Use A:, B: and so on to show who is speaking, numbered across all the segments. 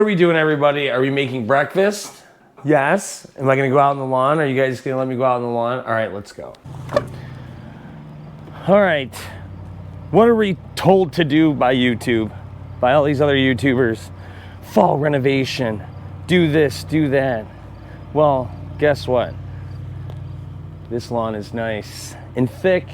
A: What are we doing, everybody? Are we making breakfast? Yes. Am I gonna go out on the lawn? Are you guys gonna let me go out on the lawn? All right, let's go. All right. What are we told to do by YouTube? By all these other YouTubers? Fall renovation. Do this, do that. Well, guess what? This lawn is nice and thick.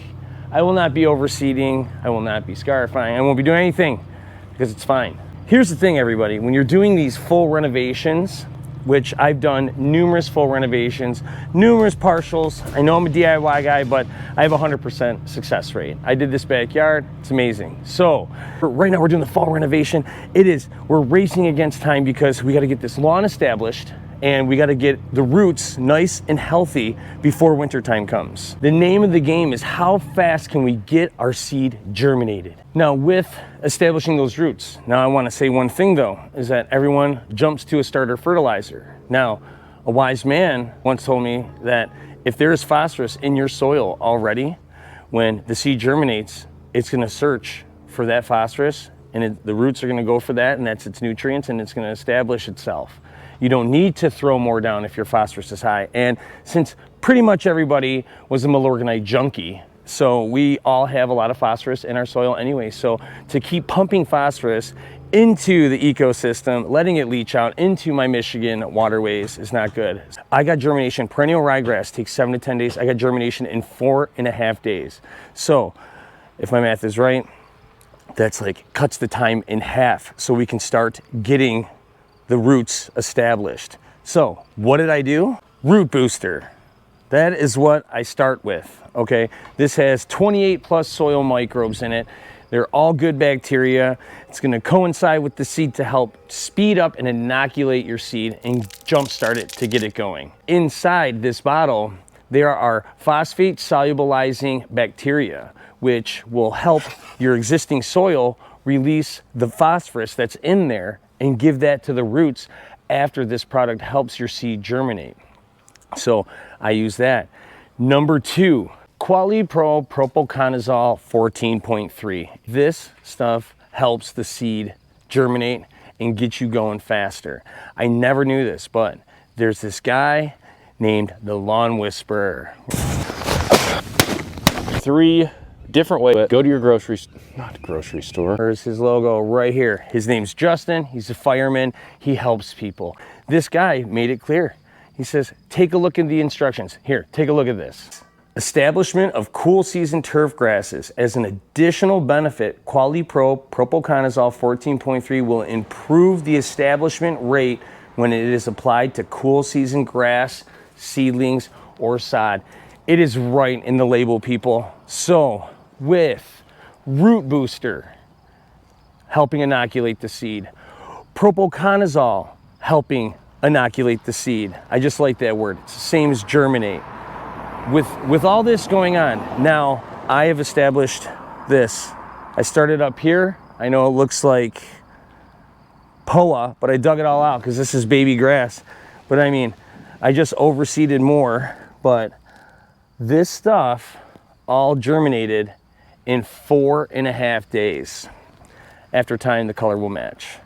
A: I will not be overseeding. I will not be scarifying. I won't be doing anything because it's fine. Here's the thing, everybody. When you're doing these full renovations, which I've done numerous full renovations, numerous partials. I know I'm a DIY guy, but I have a 100% success rate. I did this backyard, it's amazing. So right now we're doing the fall renovation. We're racing against time because we gotta get this lawn established and we gotta get the roots nice and healthy before wintertime comes. The name of the game is how fast can we get our seed germinated? Now with establishing those roots, now I wanna say one thing though, is that everyone jumps to a starter fertilizer. Now, a wise man once told me that if there is phosphorus in your soil already, when the seed germinates, it's gonna search for that phosphorus and the roots are gonna go for that, and that's its nutrients, and it's gonna establish itself. You don't need to throw more down if your phosphorus is high. And since pretty much everybody was a Milorganite junkie, so we all have a lot of phosphorus in our soil anyway. So to keep pumping phosphorus into the ecosystem, letting it leach out into my Michigan waterways is not good. I got germination. Perennial ryegrass takes 7 to 10 days. I got germination in 4.5 days. So if my math is right, that's like cuts the time in half so we can start getting the roots established. So what did I do? Root booster. That is what I start with, okay? This has 28 plus soil microbes in it. They're all good bacteria. It's gonna coincide with the seed to help speed up and inoculate your seed and jumpstart it to get it going. Inside this bottle, there are phosphate solubilizing bacteria, which will help your existing soil release the phosphorus that's in there and give that to the roots after this product helps your seed germinate. So I use that. Number 2, Quality Pro Propoconazole 14.3. This stuff helps the seed germinate and get you going faster. I never knew this, but there's this guy named the Lawn Whisperer. 3 different ways. Go to your grocery store. There's his logo right here. His name's Justin. He's a fireman. He helps people. This guy made it clear. He says, take a look at the instructions. Here, take a look at this. Establishment of cool season turf grasses. As an additional benefit, Quality Pro Propoconazole 14.3 will improve the establishment rate when it is applied to cool season grass, seedlings, or sod. It is right in the label, people. So with Root Booster helping inoculate the seed, Propoconazole helping inoculate the seed. I just like that word. It's the same as germinate. With all this going on, now I have established this. I started up here. I know it looks like POA, but I dug it all out because this is baby grass. But I mean, I just overseeded more, but this stuff all germinated in 4.5 days. After time, the color will match.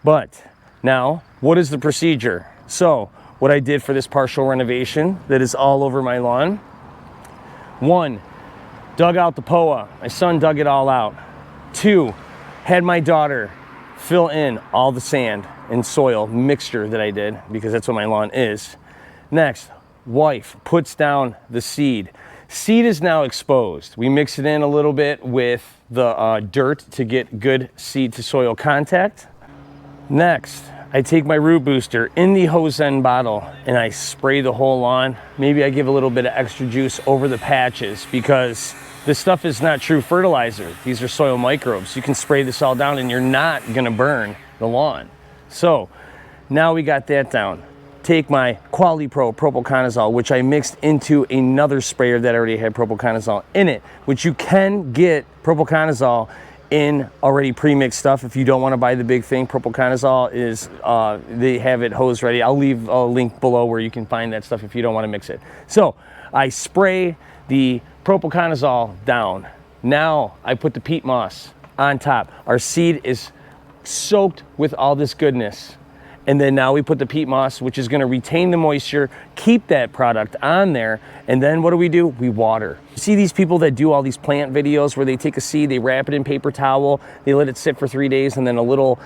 A: But now, what is the procedure? So, what I did for this partial renovation that is all over my lawn. 1, dug out the POA. My son dug it all out. 2, had my daughter fill in all the sand and soil mixture that I did, because that's what my lawn is. Next, wife puts down the seed. Seed is now exposed. We mix it in a little bit with the dirt to get good seed to soil contact. Next, I take my root booster in the hose end bottle and I spray the whole lawn. Maybe I give a little bit of extra juice over the patches because this stuff is not true fertilizer. These are soil microbes. You can spray this all down and you're not gonna burn the lawn. So now we got that down. Take my Quality Pro Propoconazole, which I mixed into another sprayer that already had Propoconazole in it, which you can get Propoconazole in already pre-mixed stuff if you don't want to buy the big thing. Propoconazole is, they have it hose ready. I'll leave a link below where you can find that stuff if you don't want to mix it. So I spray the Propoconazole down. Now I put the peat moss on top. Our seed is soaked with all this goodness. And then now we put the peat moss, which is going to retain the moisture, keep that product on there. And then what do? We water. See these people that do all these plant videos where they take a seed, they wrap it in paper towel, they let it sit for 3 days, and then a little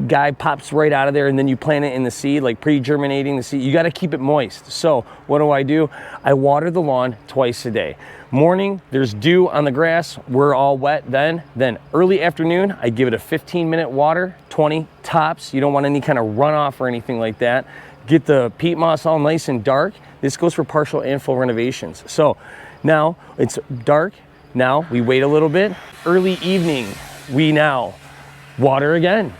A: guy pops right out of there, and then you plant it in the seed, like pre-germinating the seed. You got to keep it moist. So what do? I water the lawn twice a day. Morning, there's dew on the grass, we're all wet then early afternoon, I give it a 15-minute water, 20 tops. You don't want any kind of runoff or anything like that. Get the peat moss all nice and dark. This goes for partial and full renovations. So now it's dark. Now we wait a little bit. Early evening, we now water again.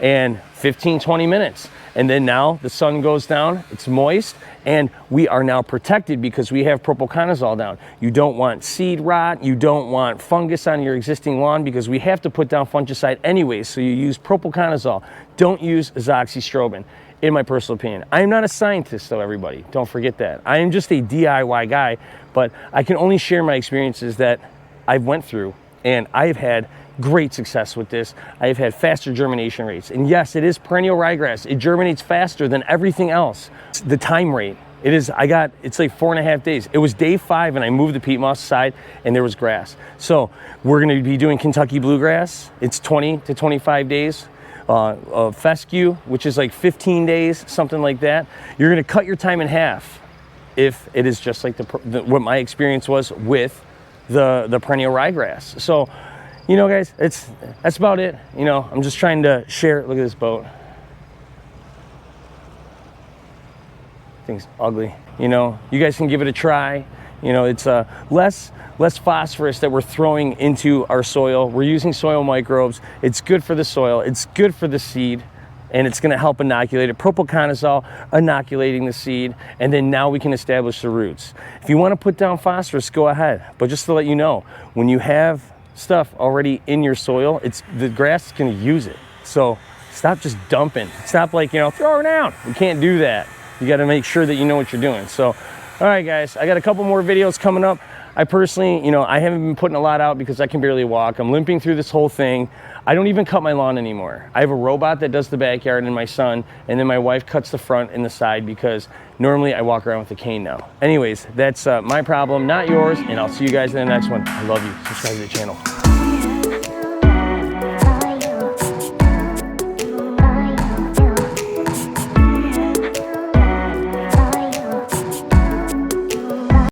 A: And 15-20 minutes, and then now the sun goes down, it's moist, and we are now protected because we have propiconazole down. You don't want seed rot, you don't want fungus on your existing lawn, because we have to put down fungicide anyways, so you use propiconazole. Don't use azoxystrobin, in my personal opinion. I am not a scientist though, everybody, don't forget that. I am just a DIY guy, but I can only share my experiences that I've went through, and I've had great success with this. I've had faster germination rates. And yes, it is perennial ryegrass. It germinates faster than everything else. The time rate, it's like 4.5 days. It was day 5 and I moved the peat moss aside and there was grass. So we're gonna be doing Kentucky bluegrass. It's 20 to 25 days. Fescue, which is like 15 days, something like that. You're gonna cut your time in half if it is just like what my experience was with the perennial ryegrass. So, you know, guys, that's about it. You know, I'm just trying to share. Look at this boat. Thing's ugly. You know, you guys can give it a try. You know, it's less phosphorus that we're throwing into our soil. We're using soil microbes. It's good for the soil. It's good for the seed, and it's going to help inoculate it. Propiconazole inoculating the seed, and then now we can establish the roots. If you want to put down phosphorus, go ahead. But just to let you know, when you have stuff already in your soil, the grass is going to use it. So stop just dumping. Stop throw it down. You can't do that. You got to make sure that you know what you're doing. So, all right, guys, I got a couple more videos coming up. I personally, I haven't been putting a lot out because I can barely walk. I'm limping through this whole thing. I don't even cut my lawn anymore. I have a robot that does the backyard and my son, and then my wife cuts the front and the side because normally I walk around with a cane now. Anyways, that's my problem, not yours, and I'll see you guys in the next one. I love you. Subscribe to the channel.